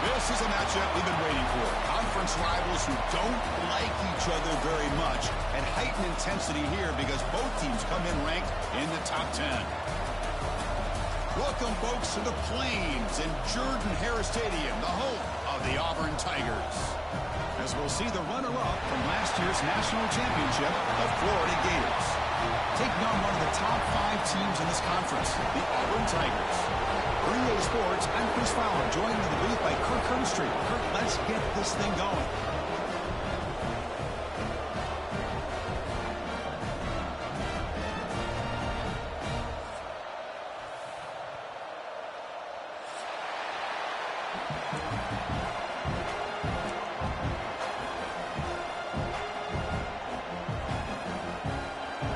This is a matchup we've been waiting for. Conference rivals who don't like each other very much. And heightened intensity here because both teams come in ranked in the top 10. Welcome, folks, to the Plains in Jordan-Hare Stadium, the home of the Auburn Tigers. As we'll see the runner-up from last year's national championship, the Florida Gators. Taking on one of the top 5 teams in this conference, the Auburn Tigers. For EA Sports, I'm Chris Fowler, joined in the booth by Kirk Hermstreet. Kirk, let's get this thing going.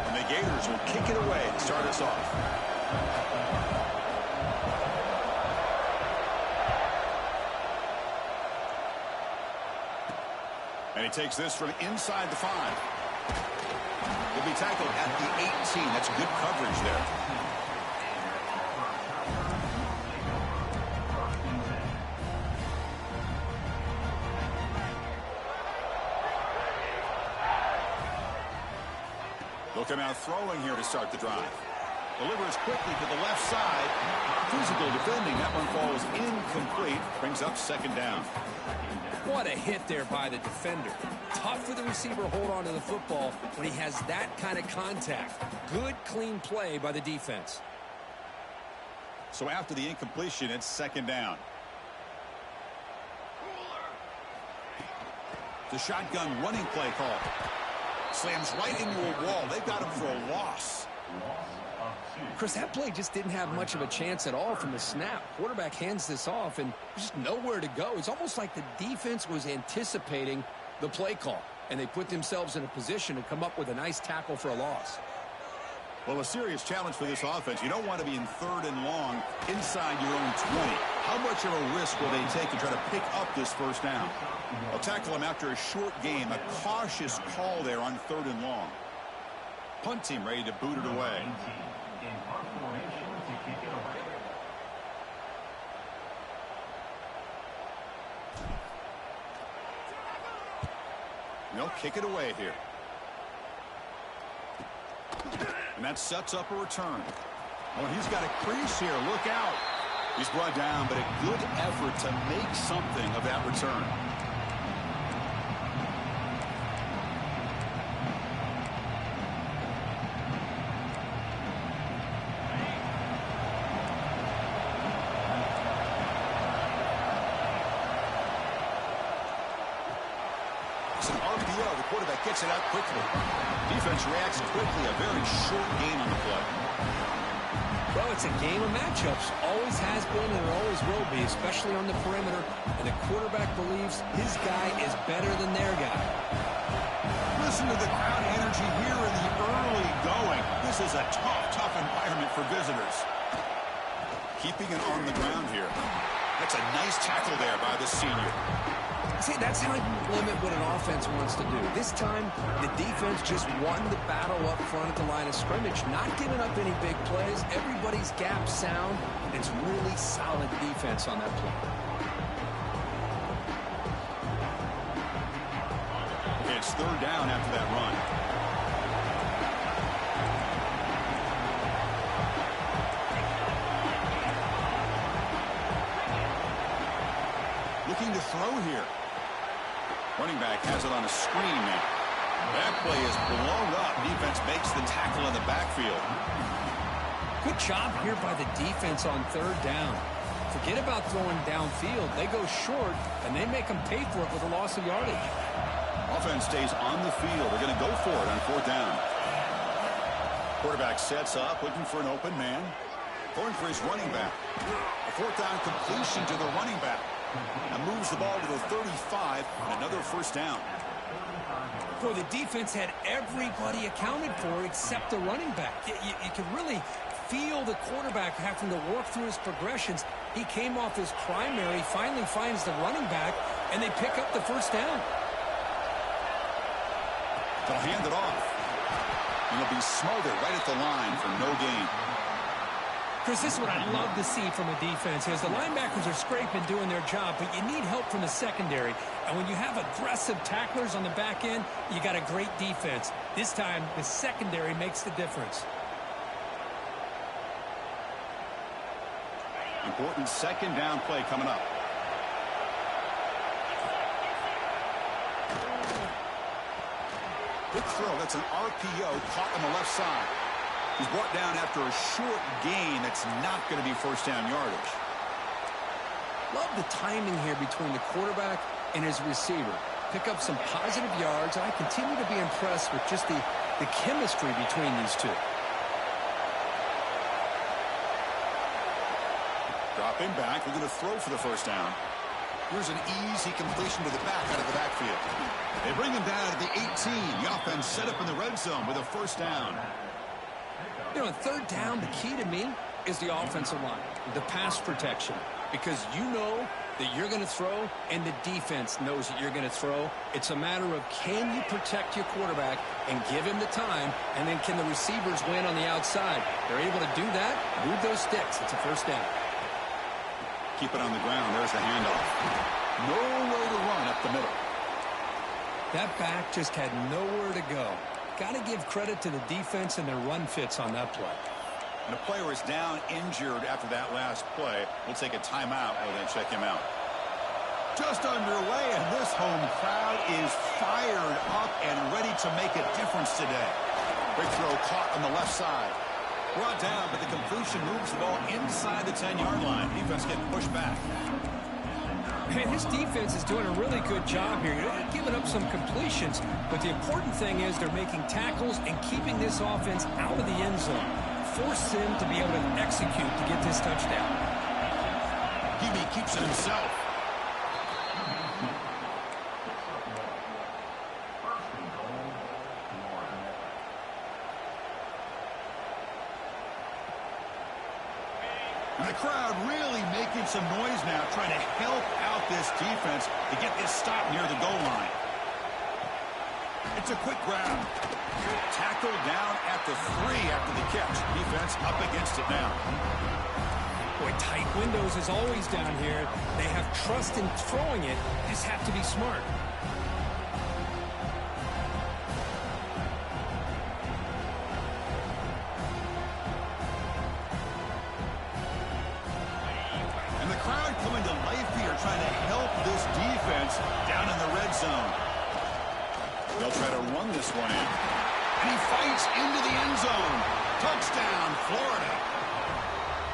And the Gators will kick it away to start us off. And he takes this from inside the 5. He'll be tackled at the 18. That's good coverage there. They'll come out throwing here to start the drive. Delivers quickly to the left side. Physical defending. That one falls incomplete. Brings up second down. What a hit there by the defender. Tough for the receiver to hold on to the football when he has that kind of contact. Good, clean play by the defense. So after the incompletion, it's second down. The shotgun running play call. Slams right into a wall. They've got him for a loss. Chris, that play just didn't have much of a chance at all from the snap. Quarterback hands this off, and there's just nowhere to go. It's almost like the defense was anticipating the play call, and they put themselves in a position to come up with a nice tackle for a loss. Well, a serious challenge for this offense. You don't want to be in 3rd and long inside your own 20. How much of a risk will they take to try to pick up this first down? They'll tackle him after a short game. A cautious call there on 3rd and long. Punt team ready to boot it away. They'll kick it away here. And that sets up a return. Oh, he's got a crease here. Look out. He's brought down, but a good effort to make something of that return. It's an RPO. The quarterback gets it out quickly. Defense reacts quickly. A very short gain on the play. Well, it's a game of matchups. Always has been and always will be, especially on the perimeter. And the quarterback believes his guy is better than their guy. Listen to the crowd energy here in the early going. This is a tough environment for visitors. Keeping it on the ground here. That's a nice tackle there by the senior. See, that's how you limit what an offense wants to do. This time, the defense just won the battle up front at the line of scrimmage, not giving up any big plays. Everybody's gap sound. It's really solid defense on that play. It's 3rd down after that run. Looking to throw here. Running back has it on a screen now. That play is blown up. Defense makes the tackle in the backfield. Good job here by the defense on 3rd down. Forget about throwing downfield. They go short, and they make them pay for it with a loss of yardage. Offense stays on the field. They're going to go for it on 4th down. Quarterback sets up, looking for an open man. Going for his running back. A 4th down completion to the running back. And moves the ball to the 35, and another 1st down. Boy, the defense had everybody accounted for except the running back. You can really feel the quarterback having to work through his progressions. He came off his primary, finally finds the running back, and they pick up the 1st down. They'll hand it off. And he'll be smothered right at the line for no gain. Chris, this is what I love to see from a defense is the linebackers are scraping, doing their job, but you need help from the secondary. And when you have aggressive tacklers on the back end, you got a great defense. This time, the secondary makes the difference. Important second down play coming up. Good throw. That's an RPO caught on the left side. He's brought down after a short gain. That's not going to be first down yardage. Love the timing here between the quarterback and his receiver. Pick up some positive yards, and I continue to be impressed with just the chemistry between these two. Dropping back, we're going to throw for the first down. Here's an easy completion to the back out of the backfield. They bring him down to the 18. The offense set up in the red zone with a first down. You know, on third down, the key to me is the offensive line, the pass protection, because you know that you're going to throw and the defense knows that you're going to throw. It's a matter of can you protect your quarterback and give him the time, and then can the receivers win on the outside? They're able to do that, move those sticks. It's a first down. Keep it on the ground. There's the handoff. Nowhere to run up the middle. That back just had nowhere to go. Got to give credit to the defense and their run fits on that play. And a player is down injured after that last play. We'll take a timeout while they check him out. Just underway, and this home crowd is fired up and ready to make a difference today. Big throw caught on the left side. Brought down, but the completion moves the ball inside the 10-yard line. Defense getting pushed back. Man, this defense is doing a really good job here. They're giving up some completions, but the important thing is they're making tackles and keeping this offense out of the end zone. Force them to be able to execute to get this touchdown. Hebe keeps it himself. And the crowd really making some noise now, trying to help out this defense to get this stop near the goal line. It's a quick grab. Tackled down at the 3 after the catch. Defense up against it now. Boy, tight windows is always down here. They have trust in throwing it. Just have to be smart. Trying to help this defense down in the red zone. They'll try to run this one in. And he fights into the end zone. Touchdown, Florida.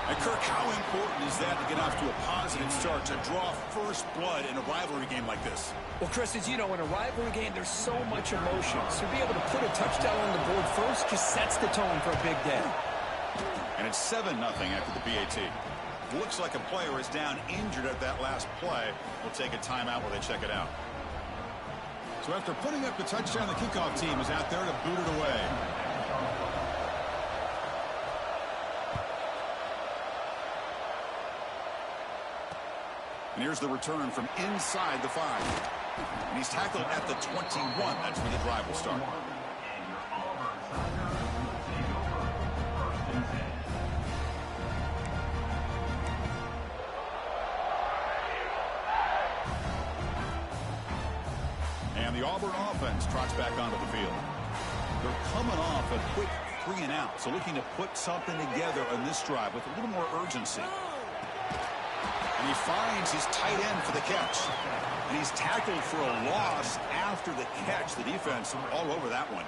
And Kirk, how important is that to get off to a positive start, to draw first blood in a rivalry game like this? Well, Chris, as you know, in a rivalry game, there's so much emotion. So to be able to put a touchdown on the board first just sets the tone for a big day. And it's 7-0 after the PAT. Looks like a player is down injured at that last play. We'll take a timeout while they check it out. So after putting up the touchdown, the kickoff team is out there to boot it away. And here's the return from inside the 5. And he's tackled at the 21. That's where the drive will start. And the Auburn offense trots back onto the field. They're coming off a quick 3-and-out, so looking to put something together on this drive with a little more urgency. And he finds his tight end for the catch. And he's tackled for a loss after the catch. The defense all over that one.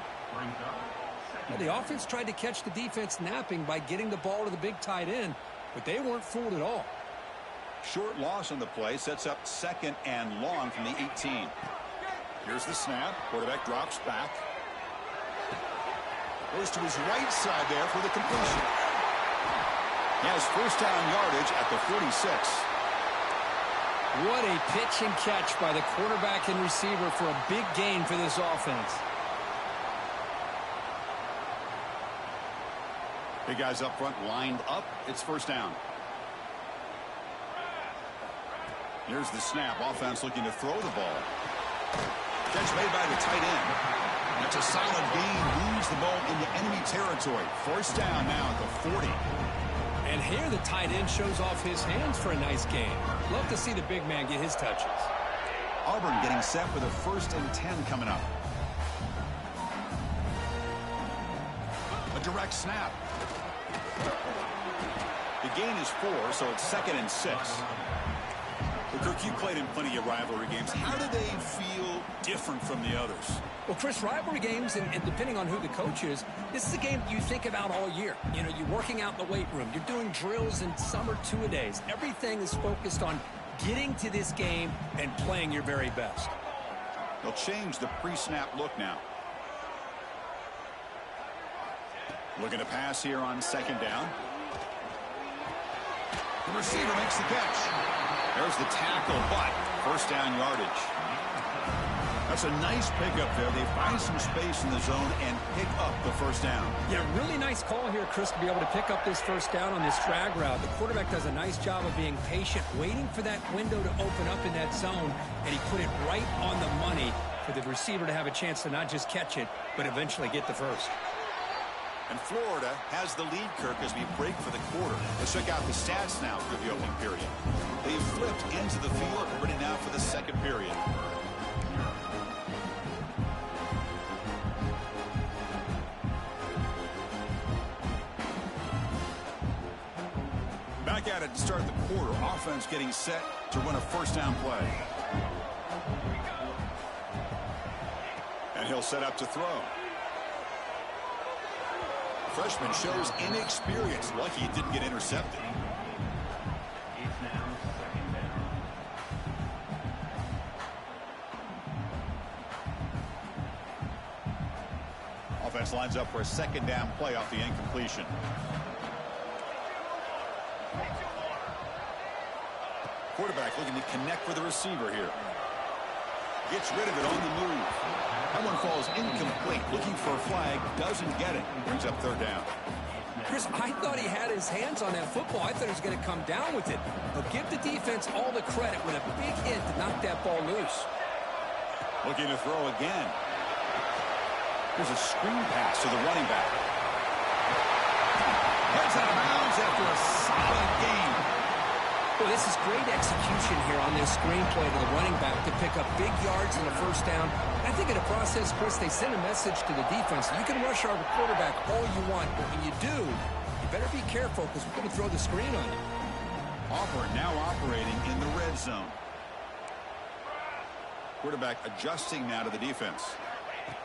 Well, the offense tried to catch the defense napping by getting the ball to the big tight end, but they weren't fooled at all. Short loss on the play sets up 2nd and long from the 18. Here's the snap. Quarterback drops back. Goes to his right side there for the completion. He has first down yardage at the 46. What a pitch and catch by the quarterback and receiver for a big gain for this offense. Big guys up front lined up. It's first down. Here's the snap. Offense looking to throw the ball. Catch made by the tight end. That's a solid gain. Moves the ball into enemy territory. First down now at the 40. And here the tight end shows off his hands for a nice gain. Love to see the big man get his touches. Auburn getting set with a 1st and 10 coming up. A direct snap. The gain is 4, so it's 2nd and 6. Well, Kirk, you played in plenty of rivalry games. How do they feel different from the others? Well, Chris, rivalry games, and depending on who the coach is, this is a game you think about all year. You know, you're working out in the weight room. You're doing drills, and some are two-a-days. Everything is focused on getting to this game and playing your very best. They'll change the pre-snap look now. Looking to pass here on 2nd down. The receiver makes the catch. There's the tackle, but 1st down yardage. That's a nice pickup there. They find some space in the zone and pick up the 1st down. Yeah, really nice call here, Chris, to be able to pick up this 1st down on this drag route. The quarterback does a nice job of being patient, waiting for that window to open up in that zone, and he put it right on the money for the receiver to have a chance to not just catch it, but eventually get the 1st. And Florida has the lead, Kirk, as we break for the quarter. Let's check out the stats now for the opening period. They've flipped into the field, ready now for the 2nd period. Back at it to start the quarter. Offense getting set to run a 1st down play. And he'll set up to throw. Freshman shows inexperience. Lucky he didn't get intercepted. Offense lines up for a 2nd down play off the incompletion. Quarterback looking to connect with the receiver here. Gets rid of it on the move. That one falls incomplete. Looking for a flag. Doesn't get it. Brings up 3rd down. Chris, I thought he had his hands on that football. I thought he was going to come down with it. But give the defense all the credit with a big hit to knock that ball loose. Looking to throw again. There's a screen pass to the running back. Heads out of bounds after a solid game. Well, this is great execution here on this screenplay to the running back to pick up big yards and a 1st down. I think in the process, Chris, they send a message to the defense. You can rush our quarterback all you want, but when you do, you better be careful because we're going to throw the screen on you. Auburn now operating in the red zone. Quarterback adjusting now to the defense.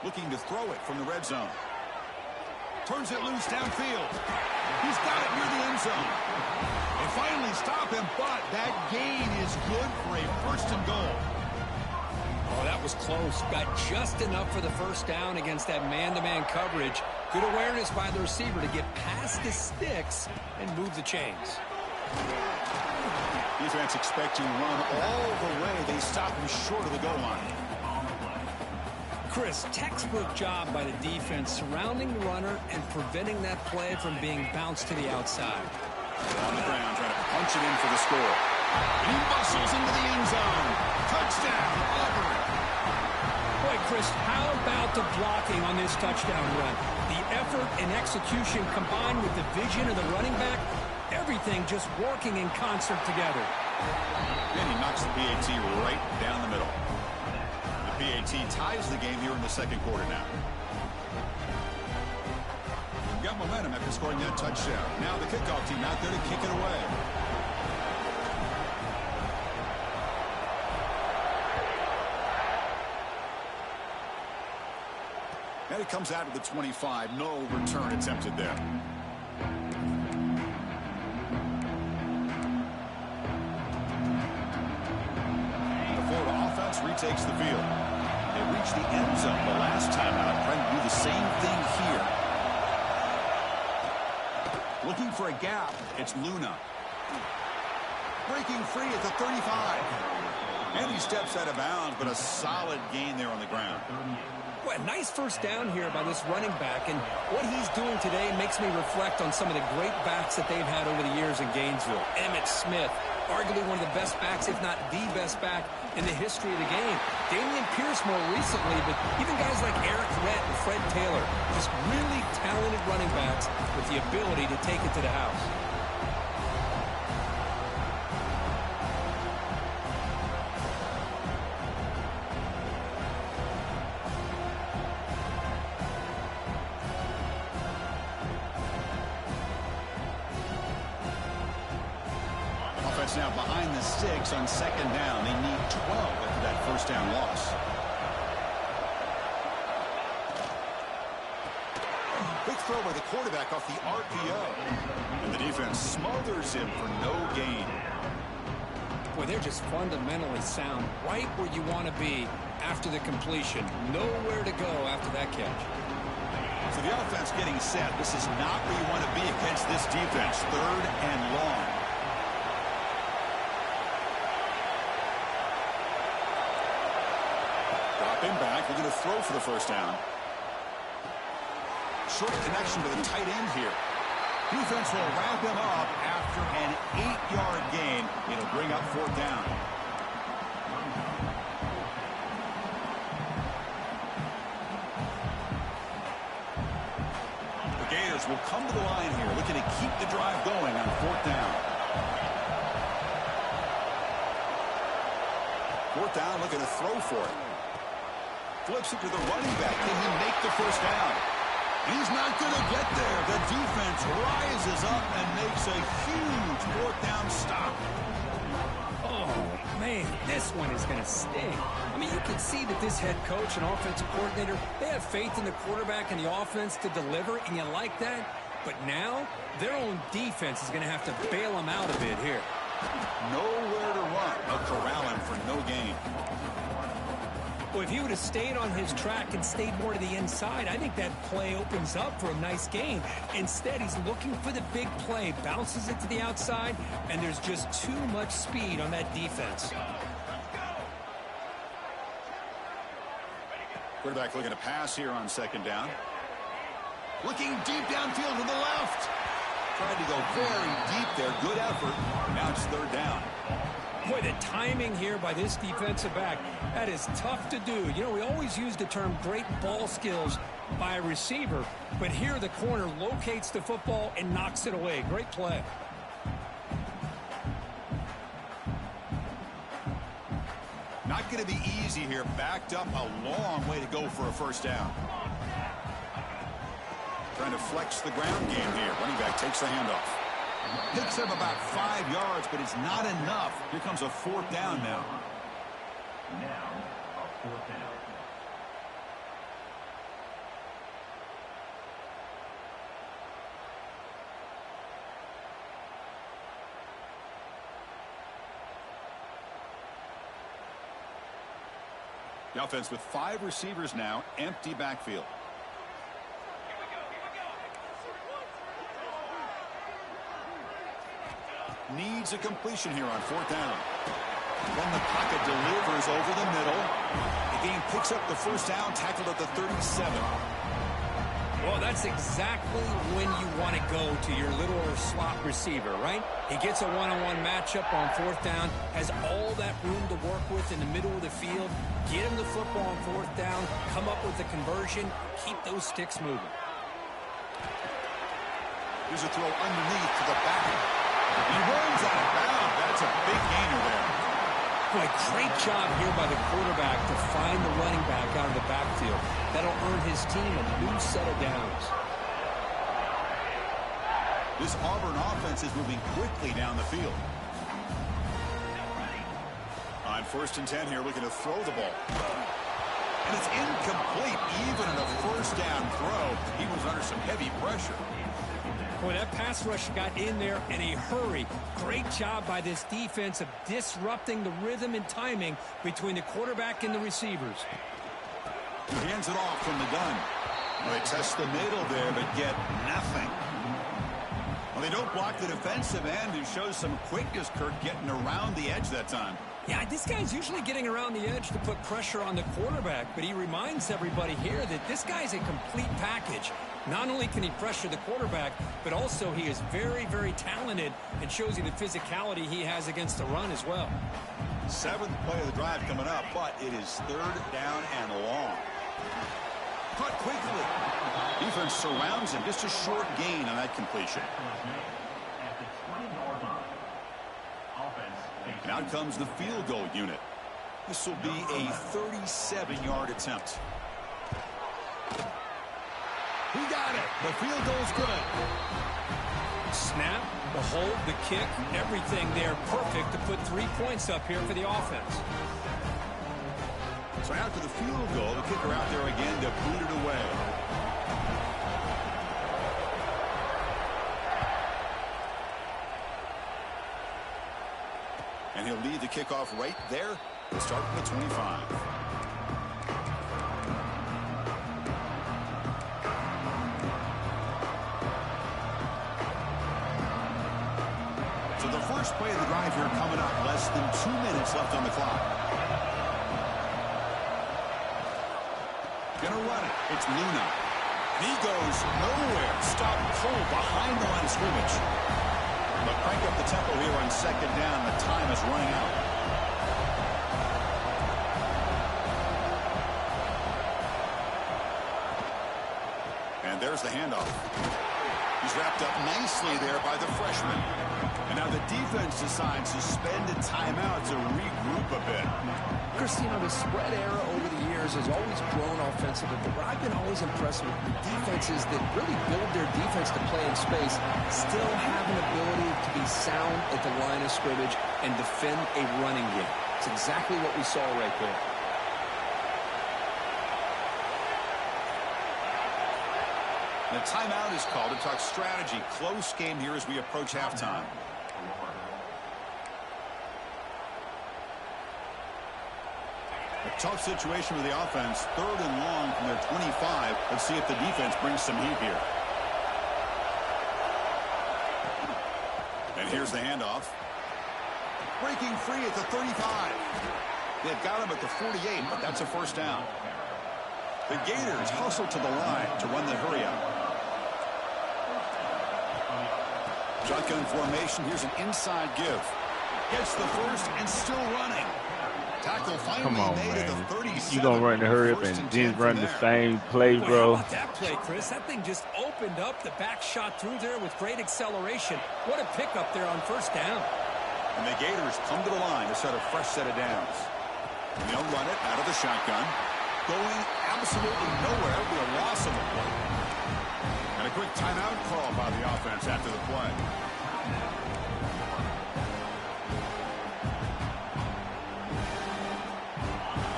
Looking to throw it from the red zone. Turns it loose downfield. He's got it near the end zone. They finally stop him, but that gain is good for a 1st and goal. Oh, that was close. Got just enough for the 1st down against that man-to-man coverage. Good awareness by the receiver to get past the sticks and move the chains. Defense expecting to run all the way. They stop him short of the goal line. Chris, textbook job by the defense surrounding the runner and preventing that play from being bounced to the outside. On the ground, trying to punch it in for the score. He bustles into the end zone. Touchdown, Auburn. Boy, Chris, how about the blocking on this touchdown run? The effort and execution combined with the vision of the running back, everything just working in concert together. And he knocks the PAT right down the middle. The PAT ties the game here in the 2nd quarter now. Got momentum after scoring that touchdown. Now the kickoff team out there to kick it away. And it comes out of the 25. No return attempted there. The Florida offense retakes the field. They reached the end zone the last time out, trying to do the same thing here. Looking for a gap. It's Luna. Breaking free at the 35. And he steps out of bounds, but a solid gain there on the ground. Boy, nice 1st down here by this running back. And what he's doing today makes me reflect on some of the great backs that they've had over the years in Gainesville. Emmitt Smith, arguably one of the best backs, if not the best back in the history of the game. Damian Pierce more recently, but even guys like Eric Rhett and Fred Taylor, just really talented running backs with the ability to take it to the house. now behind the 6 on second down. They need 12 after that first down loss. Quick throw by the quarterback off the RPO. And the defense smothers him for no gain. Boy, they're just fundamentally sound, right where you want to be after the completion. Nowhere to go after that catch. So the offense getting set. This is not where you want to be against this defense. 3rd and long. Dropping back. We're going to throw for the first down. Short connection to the tight end here. Defense will wrap him up after an 8-yard gain. It'll bring up 4th down. The Gators will come to the line here, looking to keep the drive going on 4th down. 4th down, looking to throw for it. Flips it to the running back. Can he make the first down? He's not going to get there. The defense rises up and makes a huge 4th down stop. Oh, man, this one is going to sting. I mean, you can see that this head coach and offensive coordinator, they have faith in the quarterback and the offense to deliver, and you like that. But now, their own defense is going to have to bail them out a bit here. Nowhere to run. They'll corral him for no gain. Well, if he would have stayed on his track and stayed more to the inside, I think that play opens up for a nice gain. Instead, he's looking for the big play, bounces it to the outside, and there's just too much speed on that defense. Quarterback looking to pass here on second down. Looking deep downfield to the left. Tried to go very deep there. Good effort. Now it's 3rd down. Boy, the timing here by this defensive back, that is tough to do. You know, we always use the term great ball skills by a receiver, but here the corner locates the football and knocks it away. Great play. Not going to be easy here. Backed up a long way to go for a first down. Trying to flex the ground game here. Running back takes the handoff. Picks up about 5 yards, but it's not enough. Here comes a 4th down now. Now, a 4th down. The offense with 5 receivers now, empty backfield. Needs a completion here on 4th down. From the pocket, delivers over the middle. The game picks up the first down, tackled at the 37. Well, that's exactly when you want to go to your little slot receiver, right? He gets a one-on-one matchup on 4th down, has all that room to work with in the middle of the field. Get him the football on 4th down, come up with the conversion, keep those sticks moving. Here's a throw underneath to the back. He runs out of bounds. That's a big gainer there. Boy, great job here by the quarterback to find the running back out of the backfield. That'll earn his team a new set of downs. This Auburn offense is moving quickly down the field. On 1st and 10 here, looking to throw the ball. And it's incomplete, even in a first down throw. He was under some heavy pressure. Boy, that pass rush got in there in a hurry. Great job by this defense of disrupting the rhythm and timing between the quarterback and the receivers. He hands it off from the gun. Well, they test the middle there, but get nothing. Well, they don't block the defensive end, who shows some quickness, Kirk, getting around the edge that time. Yeah, this guy's usually getting around the edge to put pressure on the quarterback, but he reminds everybody here that this guy's a complete package. Not only can he pressure the quarterback, but also he is very, very talented and shows you the physicality he has against the run as well. 7th play of the drive coming up, but it is 3rd down and long. Caught quickly. Defense surrounds him. Just a short gain on that completion. At the 20-yard line. Offense. And out comes the field goal unit. This will be a 37-yard attempt. He got it. The field goal's good. Snap, the hold, the kick, everything there perfect to put 3 points up here for the offense. So after the field goal, the kicker out there again to boot it away. And he'll lead the kickoff right there. We'll start from the 25. So the first play of the drive here coming up. Less than 2 minutes left on the clock. Gonna run it. It's Luna. And he goes nowhere. Stop cold behind the line of scrimmage. But crank up the tempo here on second down. The time is running out. And there's the handoff. He's wrapped up nicely there by the freshman. And now the defense decides to spend a timeout to regroup a bit. Chris, the spread era over the years has always grown offensively, but what I've been always impressed with the defenses that really build their defense to play in space still have an ability to be sound at the line of scrimmage and defend a running game. It's exactly what we saw right there. The timeout is called to talk strategy. Close game here as we approach halftime. A tough situation with the offense. 3rd and long from their 25. Let's see if the defense brings some heat here. And here's the handoff. Breaking free at the 35. They've got him at the 48, but that's a first down. The Gators hustle to the line to run the hurry-up. Shotgun formation. Here's an inside give. Gets the first and still running. Tackle finally made at the 37. You gonna run the hurry up and then run the same play, bro? How about that play, Chris? That thing just opened up. The back shot through there with great acceleration. What a pickup there on first down. And the Gators come to the line to set a fresh set of downs. And they'll run it out of the shotgun. Going absolutely nowhere. It'll be a loss of a play. And a quick timeout call by the offense after the play.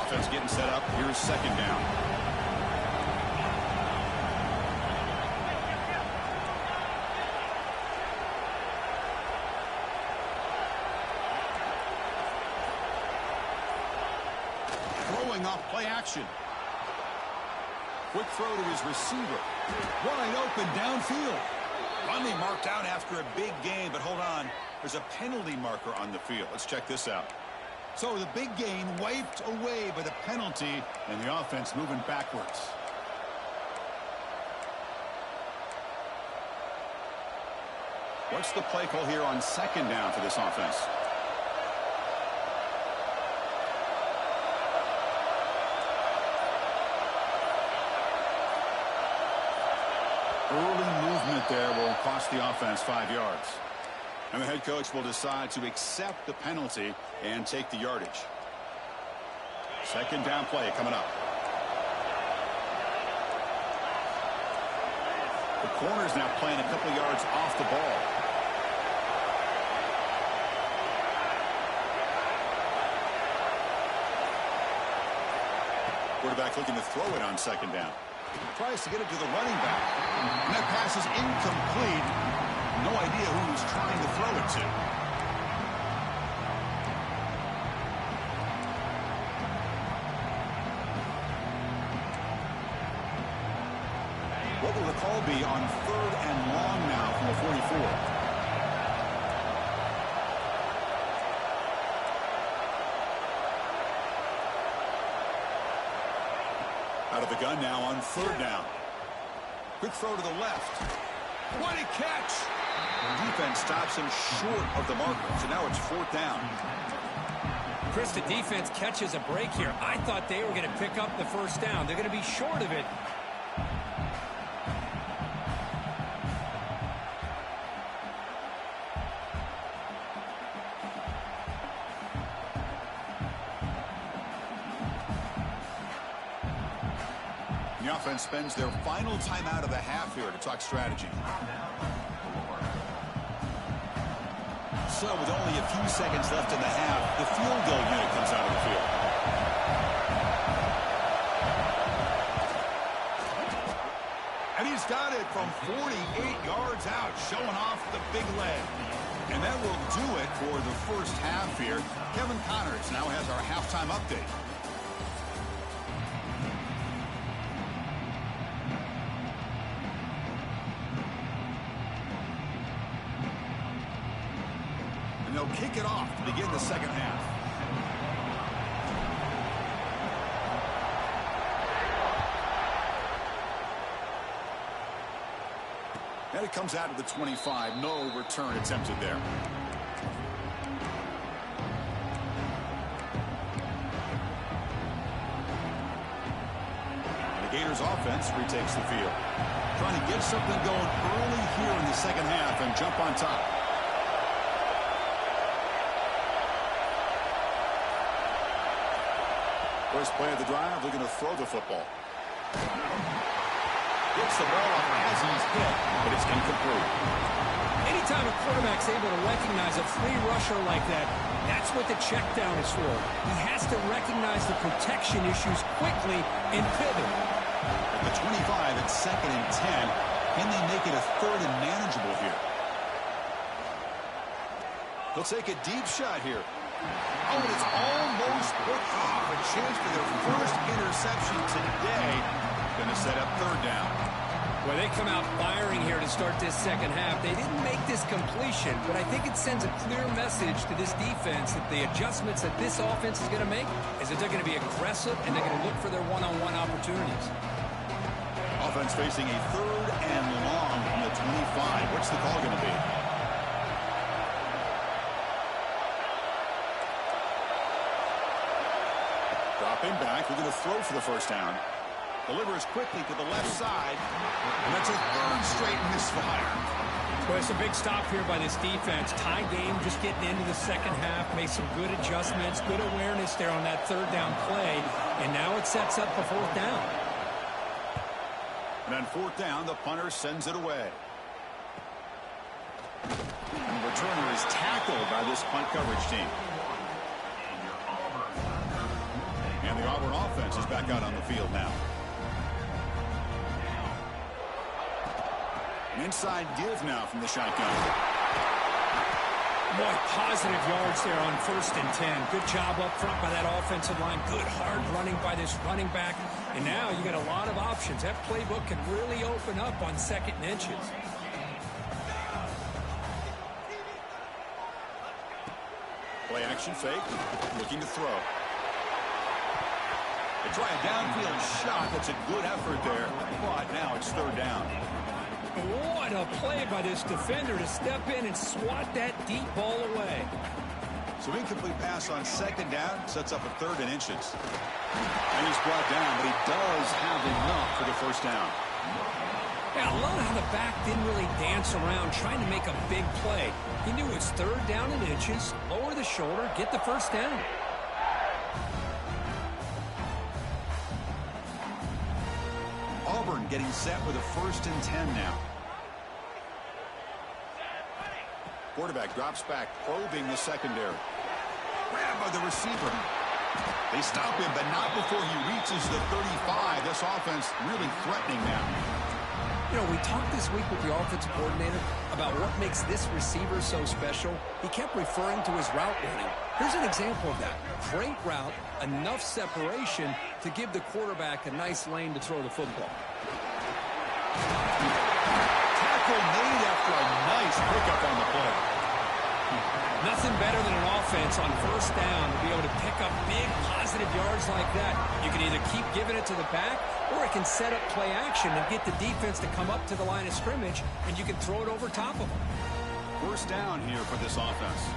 Offense getting set up. Here's second down. Throwing off play action. Quick throw to his receiver. Wide open downfield. Finally marked out after a big gain, but hold on. There's a penalty marker on the field. Let's check this out. So the big gain wiped away by the penalty, and the offense moving backwards. What's the play call here on second down for this offense? Early movement there will cost the offense 5 yards. And the head coach will decide to accept the penalty and take the yardage. Second down play coming up. The corner's now playing a couple yards off the ball. Quarterback looking to throw it on second down. Tries to get it to the running back. And that pass is incomplete. No idea who he was trying to throw it to. What will the call be on 3rd and long now from the 44? Out of the gun now on 3rd down. Quick throw to the left. What a catch! The defense stops him short of the marker, so now it's 4th down. Chris, the defense catches a break here. I thought they were going to pick up the first down. They're going to be short of it. The offense spends their final timeout of the half here to talk strategy. so, with only a few seconds left in the half, the field goal unit comes out of the field. And he's got it from 48 yards out, showing off the big leg. And that will do it for the first half here. Kevin Connors now has our halftime update. And they'll kick it off to begin the second half. And it comes out of the 25. No return attempted there. The Gators offense retakes the field. Trying to get something going early here in the second half and jump on top. First play of the drive, looking to throw the football. Gets the ball off as he's hit, but it's incomplete. Anytime a quarterback's able to recognize a free rusher like that, that's what the check down is for. He has to recognize the protection issues quickly and pivot. At the 25, it's 2nd and 10. Can they make it a 3rd and manageable here? They'll take a deep shot here. Oh, and it's almost put off. A chance for their first interception today. Going to set up 3rd down. Well, they come out firing here to start this second half. They didn't make this completion, but I think it sends a clear message to this defense that the adjustments that this offense is going to make is that they're going to be aggressive and they're going to look for their one-on-one opportunities. Offense facing a 3rd and long from the 25. What's the call going to be? Dropping back. We're going to throw for the first down. Delivers quickly to the left side. And that's a 3rd straight misfire. Well, it's a big stop here by this defense. Tie game, just getting into the second half. Made some good adjustments, good awareness there on that 3rd down play. And now it sets up the 4th down. And on 4th down, the punter sends it away. And the returner is tackled by this punt coverage team. And the Auburn offense is back out on the field now. An inside give now from the shotgun. Boy, positive yards there on 1st and 10. Good job up front by that offensive line. Good hard running by this running back. And now you got a lot of options. That playbook can really open up on 2nd and inches. Play action fake. Looking to throw. They try a downfield shot. That's a good effort there. But now it's 3rd down. What a play by this defender to step in and swat that deep ball away. So incomplete pass on 2nd down. Sets up a 3rd and inches. And he's brought down, but he does have enough for the first down. Yeah, I love how the back didn't really dance around trying to make a big play. He knew it's 3rd down and inches. Lower the shoulder, get the first down. Auburn getting set with a 1st and 10 now. Quarterback drops back, probing the secondary. Grabbed by the receiver. They stop him, but not before he reaches the 35. This offense really threatening now. You know, we talked this week with the offensive coordinator about what makes this receiver so special. He kept referring to his route running. Here's an example of that. Great route, enough separation to give the quarterback a nice lane to throw the football. Tackle made after a nice pickup on the play. Nothing better than an offense on 1st down to be able to pick up big positive yards like that. You can either keep giving it to the back, or it can set up play action and get the defense to come up to the line of scrimmage, and you can throw it over top of them. 1st down here for this offense.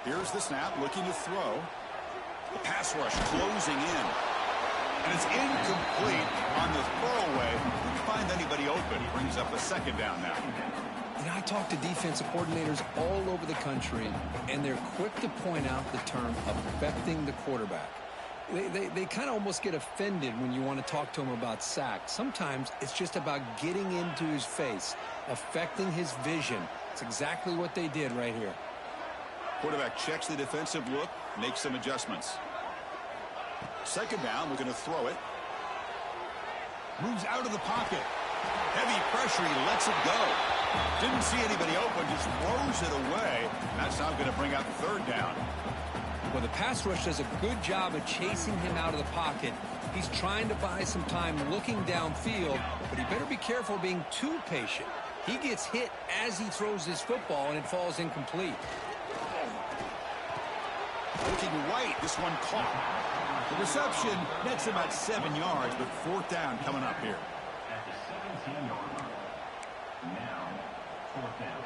Here's the snap, looking to throw. The pass rush closing in. And it's incomplete on the throwaway. Couldn't find anybody open. Brings up a 2nd down now. And I talk to defensive coordinators all over the country, and they're quick to point out the term affecting the quarterback. They kind of almost get offended when you want to talk to him about sacks. Sometimes it's just about getting into his face, affecting his vision. It's exactly what they did right here. Quarterback checks the defensive look, makes some adjustments. Second down, we're going to throw it. Moves out of the pocket. Heavy pressure, he lets it go. Didn't see anybody open, just throws it away. That's now going to bring out third down. Well, the pass rush does a good job of chasing him out of the pocket. He's trying to buy some time looking downfield, but he better be careful being too patient. He gets hit as he throws his football, and it falls incomplete. Looking right, this one caught. The reception nets about 7 yards, but fourth down coming up here. At the 17-yard line. Now, fourth down.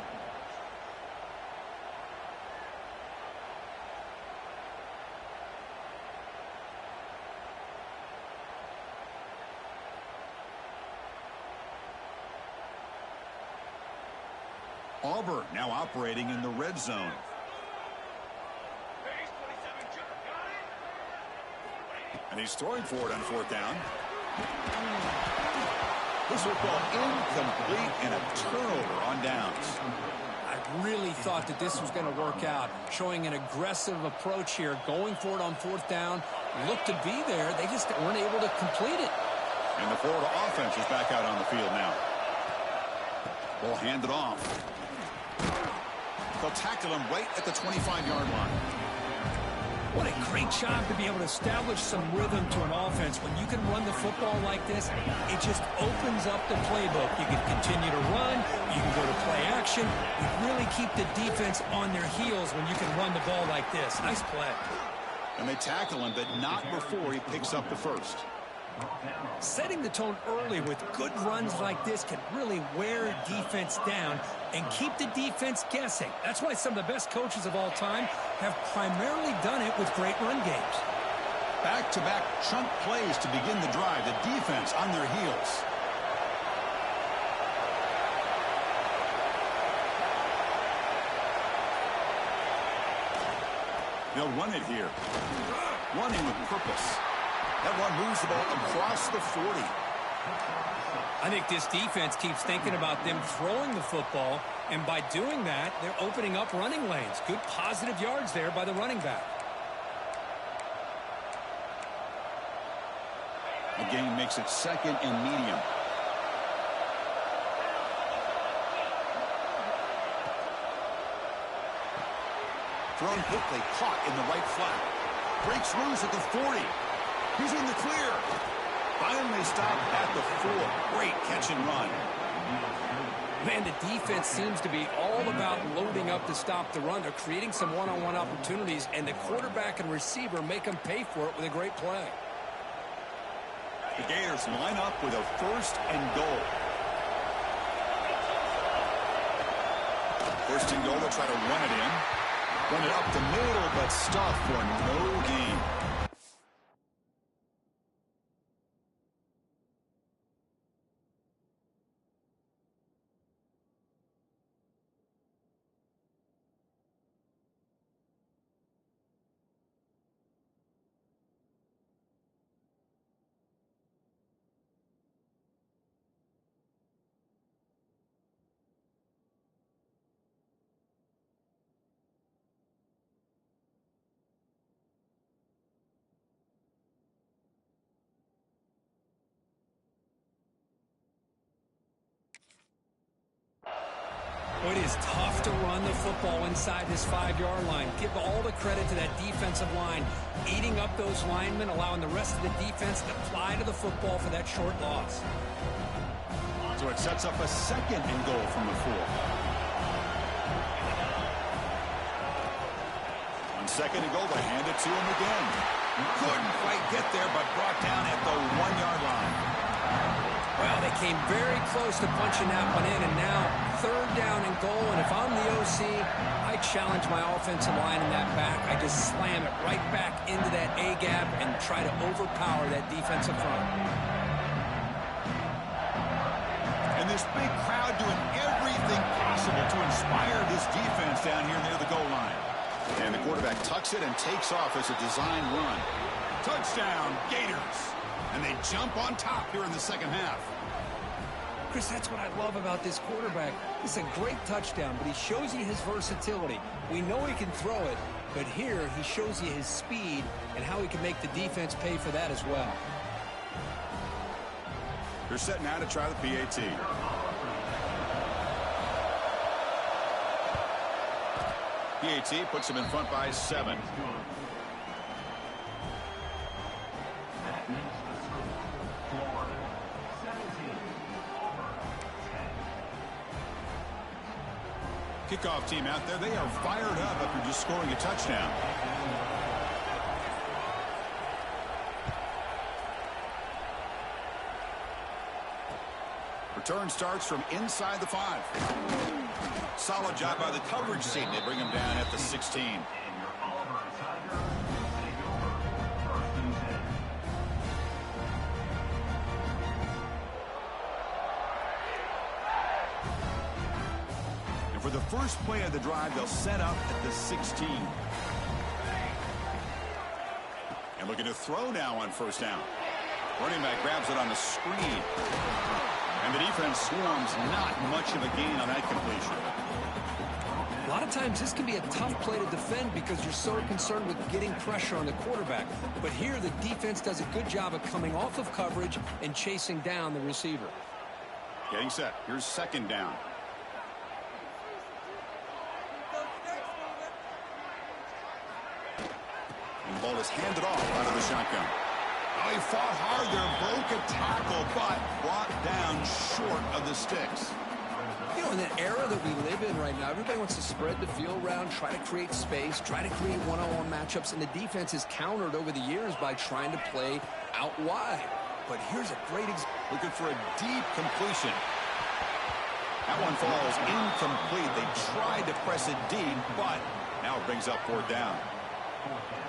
Auburn now operating in the red zone. And he's throwing for it on fourth down. This football incomplete and a turnover on downs. I really thought that this was going to work out, showing an aggressive approach here, going for it on fourth down. Looked to be there. They just weren't able to complete it. And the Florida offense is back out on the field now. Ball handed off. They'll tackle him right at the 25-yard line. What a great job to be able to establish some rhythm to an offense. When you can run the football like this, it just opens up the playbook. You can continue to run. You can go to play action. You really keep the defense on their heels when you can run the ball like this. Nice play. And they tackle him, but not before he picks up the first. Setting the tone early with good runs like this can really wear defense down and keep the defense guessing. That's why some of the best coaches of all time have primarily done it with great run games. Back-to-back chunk plays to begin the drive. The defense on their heels. They'll run it here. Running with purpose. That one moves the ball across the 40. I think this defense keeps thinking about them throwing the football, and by doing that, they're opening up running lanes. Good positive yards there by the running back. The gain makes it second and medium. Thrown quickly, caught in the right flat. Breaks loose at the 40. He's in the clear. Finally stopped at the 4. Great catch and run. Man, the defense seems to be all about loading up to stop the run. They're creating some one-on-one opportunities, and the quarterback and receiver make them pay for it with a great play. The Gators line up with a first and goal. First and goal, they'll try to run it in. Run it up the middle, but stuffed for no gain. It is tough to run the football inside this 5-yard line. Give all the credit to that defensive line, eating up those linemen, allowing the rest of the defense to fly to the football for that short loss. So it sets up a second and goal from the 4. On second and goal, they hand it to him again. Couldn't quite get there, but brought down at the 1-yard line. Well, they came very close to punching that one in, and now third down and goal. And if I'm the OC, I challenge my offensive line in that back. I just slam it right back into that A-gap and try to overpower that defensive front. And this big crowd doing everything possible to inspire this defense down here near the goal line. And the quarterback tucks it and takes off as a design run. Touchdown, Gators. And they jump on top here in the second half. Chris, that's what I love about this quarterback. It's a great touchdown, but he shows you his versatility. We know he can throw it, but here he shows you his speed and how he can make the defense pay for that as well. They're set now to try the PAT. PAT puts him in front by 7. That makes the score Florida 17, Auburn 10. Kickoff team out there. They are fired up after just scoring a touchdown. Return starts from inside the 5. Solid job by the coverage team. They bring him down at the 16. And your Auburn Tigers take over 1st and 10. And for the first play of the drive, they'll set up at the 16. And looking to throw now on 1st down. Running back grabs it on the screen. And the defense swarms, not much of a gain on that completion. A lot of times this can be a tough play to defend because you're so concerned with getting pressure on the quarterback. But here the defense does a good job of coming off of coverage and chasing down the receiver. Getting set. Here's 2nd down. And the ball is handed off out of the shotgun. Oh, he fought hard there, broke a tackle, but brought down short of the sticks. You know, in that era that we live in right now, everybody wants to spread the field around, try to create space, try to create one-on-one matchups, and the defense is countered over the years by trying to play out wide. But here's a great example. Looking for a deep completion. That one falls incomplete. They tried to press it deep, but now it brings up 4th down.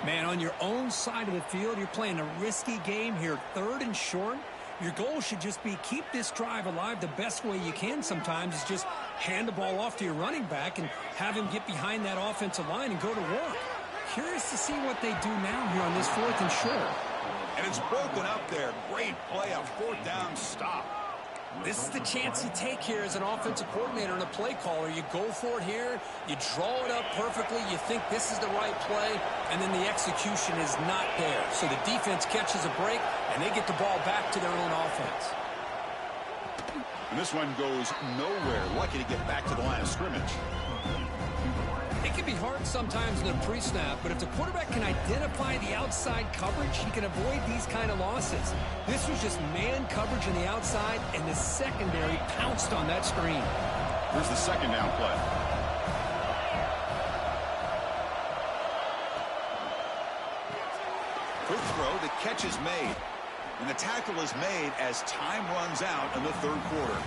Man, on your own side of the field, you're playing a risky game here. 3rd and short. Your goal should just be keep this drive alive the best way you can sometimes is just hand the ball off to your running back and have him get behind that offensive line and go to work. Curious to see what they do now here on this 4th and short. And it's broken up there. Great play, a 4th down stop. This is the chance you take here as an offensive coordinator and a play caller. You go for it here, you draw it up perfectly, you think this is the right play, and then the execution is not there. So the defense catches a break, and they get the ball back to their own offense. And this one goes nowhere. Lucky to get back to the line of scrimmage. It can be hard sometimes in a pre-snap, but if the quarterback can identify the outside coverage, he can avoid these kind of losses. This was just man coverage on the outside, and the secondary pounced on that screen. Here's the 2nd down play. Quick throw, the catch is made. And the tackle is made as time runs out in the 3rd quarter.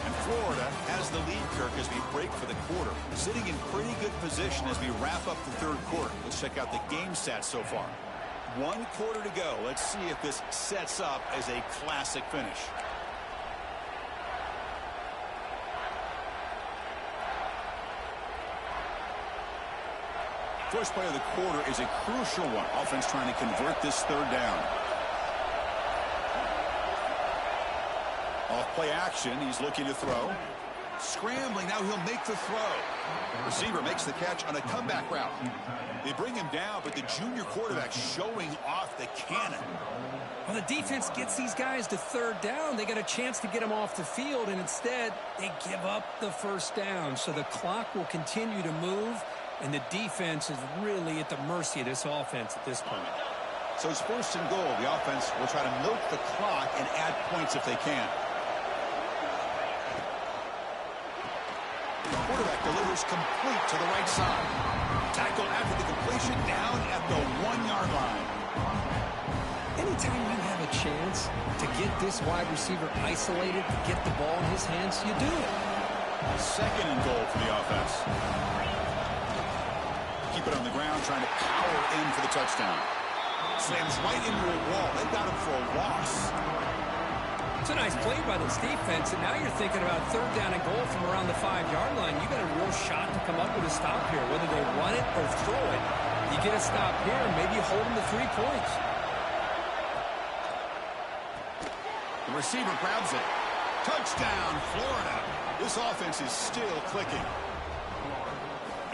And Florida has the lead, Kirk, as we break for the quarter. Sitting in pretty good position as we wrap up the 3rd quarter. Let's check out the game stats so far. 1 quarter to go. Let's see if this sets up as a classic finish. First play of the quarter is a crucial one. Offense trying to convert this 3rd down. Off play action, he's looking to throw. Scrambling, now he'll make the throw. Receiver makes the catch on a comeback route. They bring him down, but the junior quarterback showing off the cannon. Well, the defense gets these guys to 3rd down. They got a chance to get them off the field, and instead they give up the 1st down. So the clock will continue to move, and the defense is really at the mercy of this offense at this point. So it's 1st and goal. The offense will try to milk the clock and add points if they can. The quarterback delivers complete to the right side. Tackle after the completion down at the 1-yard line. Anytime you have a chance to get this wide receiver isolated, to get the ball in his hands, you do it. 2nd and goal for the offense. Keep it on the ground, trying to power in for the touchdown. Slams right into a wall. They got him for a loss. It's a nice play by this defense, and now you're thinking about 3rd down and goal from around the 5-yard line. You got a real shot to come up with a stop here. Whether they run it or throw it, you You get a stop here, maybe you hold him to 3 points. The receiver grabs it. Touchdown, Florida. This offense is still clicking.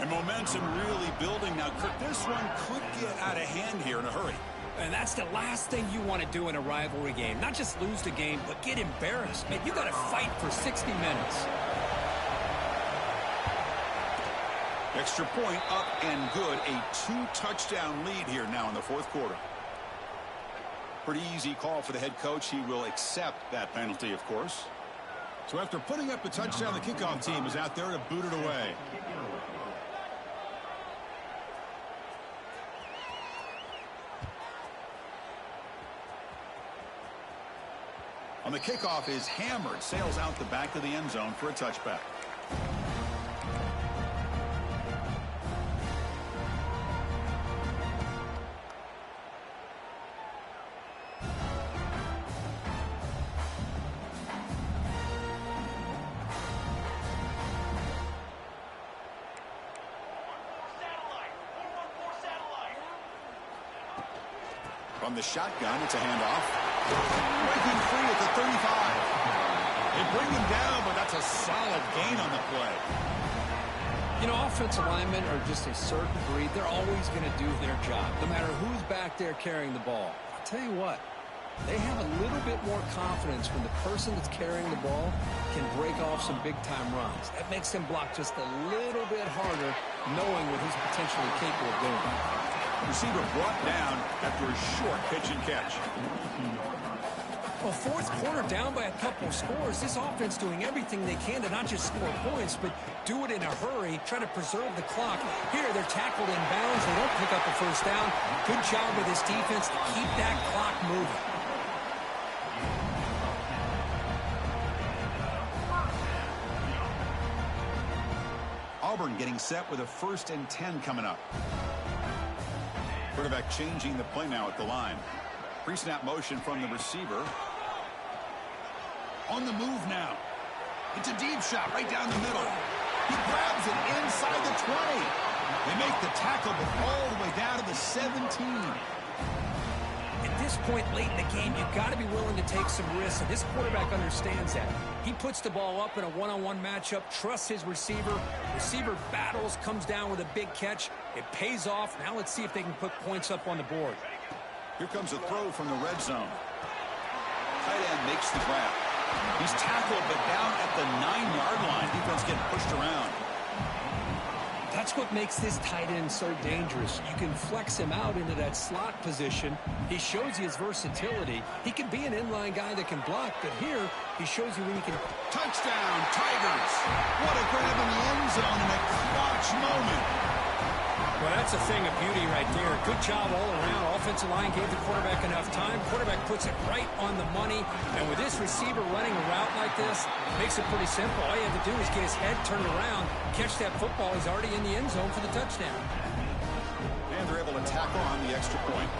And momentum really building now. This one could get out of hand here in a hurry. And that's the last thing you want to do in a rivalry game. Not just lose the game, but get embarrassed. Man, you got to fight for 60 minutes. Extra point up and good. A 2-touchdown lead here now in the fourth quarter. Pretty easy call for the head coach. He will accept that penalty, of course. So after putting up the touchdown, the kickoff team is out there to boot it away. On the kickoff is hammered, sails out the back of the end zone for a touchback. From the shotgun, it's a handoff. Breaking free at the 35. They bring him down, but that's a solid gain on the play. You know, offensive linemen are just a certain breed. They're always going to do their job, no matter who's back there carrying the ball. I'll tell you what, they have a little bit more confidence when the person that's carrying the ball can break off some big-time runs. That makes them block just a little bit harder, knowing what he's potentially capable of doing. Receiver brought down after a short pitch and catch. Well, fourth quarter down by a couple of scores. This offense doing everything they can to not just score points, but do it in a hurry, try to preserve the clock. Here, they're tackled in bounds. They don't pick up a first down. Good job with this defense to keep that clock moving. Auburn getting set with a 1st and 10 coming up. Quarterback changing the play now at the line. Pre-snap motion from the receiver. On the move now. It's a deep shot right down the middle. He grabs it inside the 20. They make the tackle, but all the way down to the 17. At this point late in the game, you've got to be willing to take some risks, and this quarterback understands that. He puts the ball up in a one-on-one matchup, trusts his receiver. Receiver battles, comes down with a big catch. It pays off. Now let's see if they can put points up on the board. Here comes a throw from the red zone. Tight end makes the grab. He's tackled, but down at the 9-yard line. Defense getting pushed around. That's what makes this tight end so dangerous. You can flex him out into that slot position. He shows you his versatility. He can be an inline guy that can block, but here he shows you when he can. Touchdown, Tigers! What a grab in the end zone in a clutch moment. Well, that's a thing of beauty right there. Good job all around. Offensive line gave the quarterback enough time. Quarterback puts it right on the money. And with this receiver running a route like this, makes it pretty simple. All you have to do is get his head turned around, catch that football. He's already in the end zone for the touchdown. And they're able to tackle on the extra point.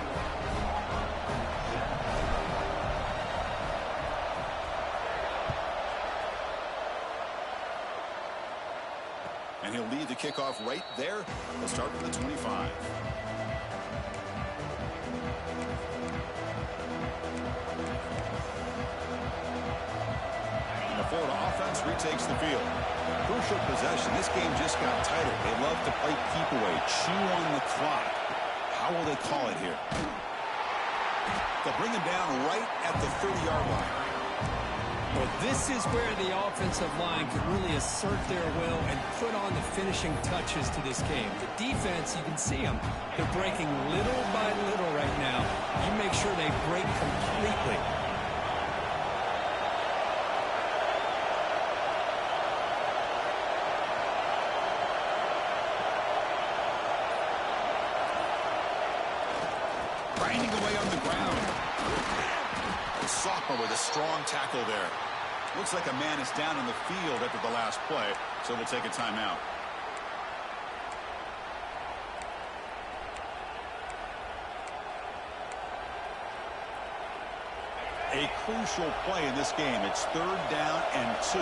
And he'll lead the kickoff right there. We'll start with the 25. And the Florida offense retakes the field. Crucial possession. This game just got tighter. They love to play keep away, chew on the clock. How will they call it here? They'll bring him down right at the 30-yard line. Well, this is where the offensive line can really assert their will and put on the finishing touches to this game. The defense, you can see them. They're breaking little by little right now. You make sure they break completely. Grinding away on the ground. The sophomore with a strong tackle there. Looks like a man is down in the field after the last play, so we'll take a timeout. A crucial play in this game. It's 3rd down and 2.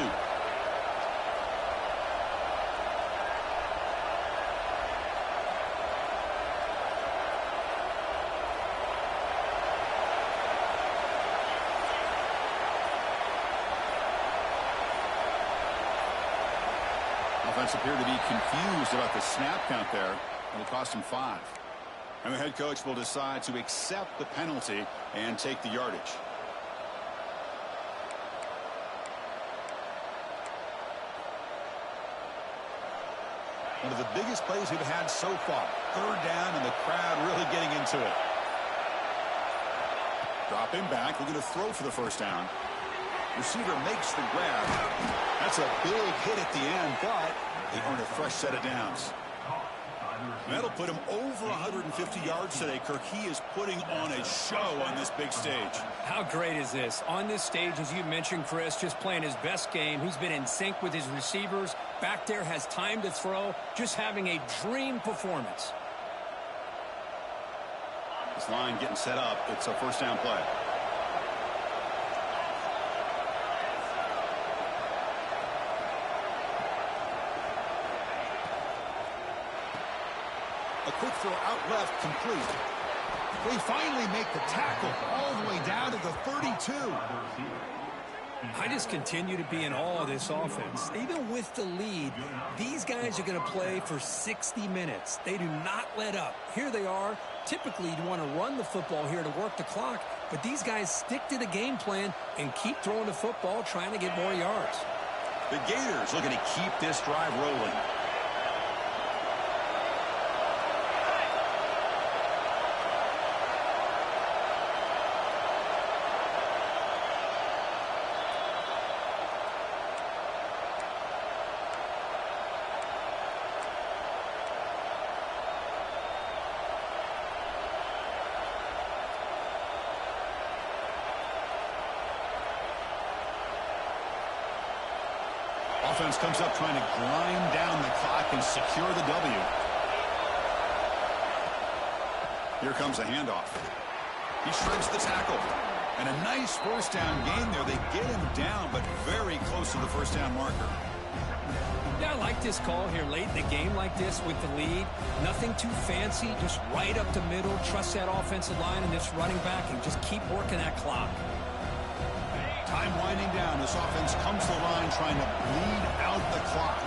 Offense appeared to be confused about the snap count there. It'll cost him 5. And the head coach will decide to accept the penalty and take the yardage. One of the biggest plays we've had so far. 3rd down, and the crowd really getting into it. Drop him back. We're going to throw for the 1st down. Receiver makes the grab. That's a big hit at the end, but they earn a fresh set of downs. That'll put him over 150 yards today, Kirk. He is putting on a show on this big stage. How great is this? On this stage, as you mentioned, Chris, just playing his best game. He's been in sync with his receivers. Back there, has time to throw. Just having a dream performance. This line getting set up. It's a 1st down play. A quick throw out left, complete. They finally make the tackle all the way down to the 32. I just continue to be in awe of this offense. Even with the lead, these guys are going to play for 60 minutes. They do not let up. Here they are. Typically, you want to run the football here to work the clock, but these guys stick to the game plan and keep throwing the football, trying to get more yards. The Gators looking to keep this drive rolling. Offense comes up trying to grind down the clock and secure the W. Here comes a handoff. He shreds the tackle. And a nice 1st down gain there. They get him down, but very close to the 1st down marker. Yeah, I like this call here late in the game like this with the lead. Nothing too fancy, just right up the middle. Trust that offensive line and this running back and just keep working that clock. Time winding down. This offense comes to the line trying to bleed out the clock.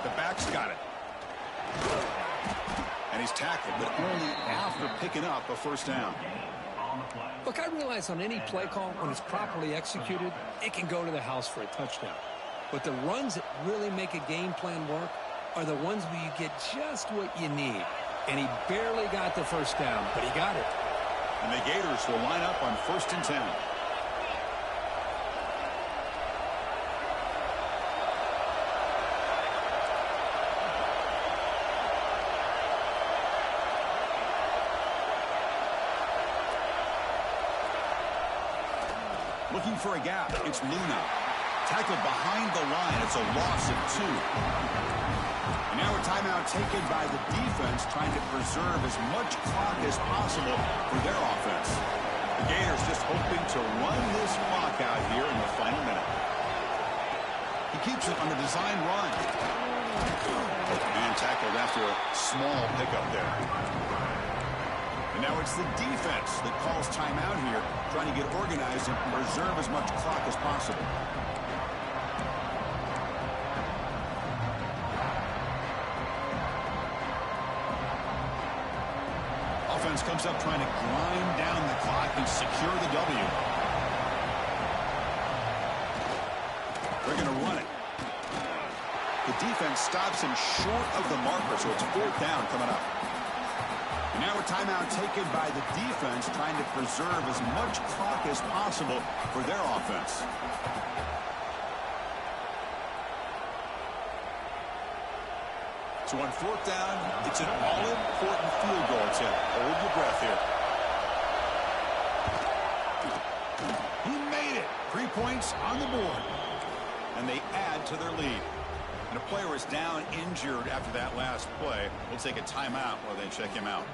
The back's got it. And he's tackled, but only after picking up a 1st down. Look, I realize on any play call, when it's properly executed, it can go to the house for a touchdown. But the runs that really make a game plan work are the ones where you get just what you need. And he barely got the 1st down, but he got it. And the Gators will line up on 1st and 10. Looking for a gap. It's Luna. Tackled behind the line. It's a loss of 2. And now a timeout taken by the defense, trying to preserve as much clock as possible for their offense. The Gators just hoping to run this clock out here in the final minute. He keeps it on the design run. And tackled after a small pickup there. And now it's the defense that calls timeout here, trying to get organized and preserve as much clock as possible. Offense comes up trying to grind down the clock and secure the W. They're going to run it. The defense stops him short of the marker, so it's 4th down coming up. And now a timeout taken by the defense, trying to preserve as much clock as possible for their offense. So on 4th down, it's an all-important field goal attempt. Hold your breath here. He made it. 3 points on the board. And they add to their lead. And a player is down injured after that last play. We'll take a timeout while they check him out.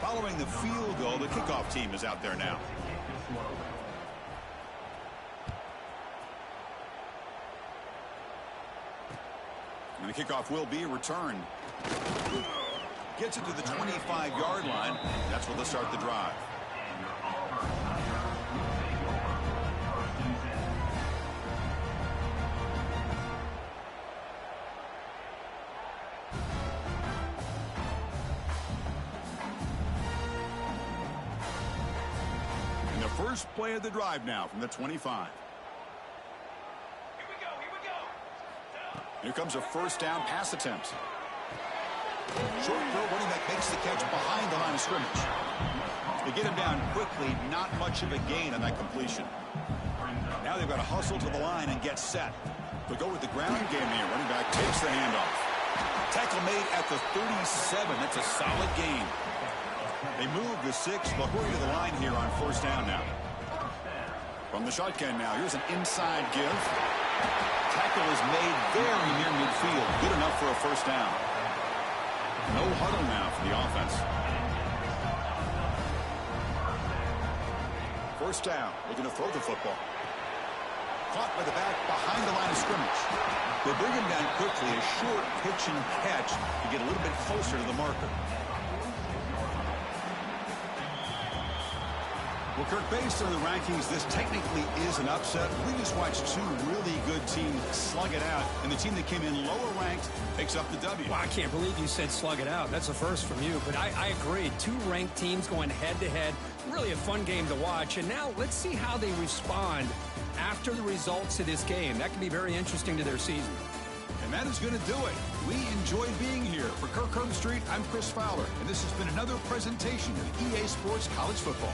Following the field goal, the kickoff team is out there now. And the kickoff will be returned. Gets it to the 25-yard line. That's where they'll start the drive. And the first play of the drive now from the 25. Here comes a first down pass attempt. Short throw, running back makes the catch behind the line of scrimmage. They get him down quickly, not much of a gain on that completion. Now they've got to hustle to the line and get set. They'll go with the ground game here. Running back takes the handoff. Tackle made at the 37. That's a solid gain. They move the 6. They'll hurry to the line here on first down now. From the shotgun now, here's an inside give. Tackle is made very near midfield. Good enough for a first down. No huddle now for the offense. First down. Looking to throw the football. Caught by the back behind the line of scrimmage. They bring him down quickly. A short pitch and catch to get a little bit closer to the marker. Well, Kirk, based on the rankings, this technically is an upset. We just watched two really good teams slug it out, and the team that came in lower ranked picks up the W. Well, I can't believe you said slug it out. That's a first from you, but I agree. Two ranked teams going head-to-head. Really a fun game to watch, and now let's see how they respond after the results of this game. That can be very interesting to their season. And that is going to do it. We enjoyed being here. For Kirk Herbstreit, I'm Chris Fowler, and this has been another presentation of EA Sports College Football.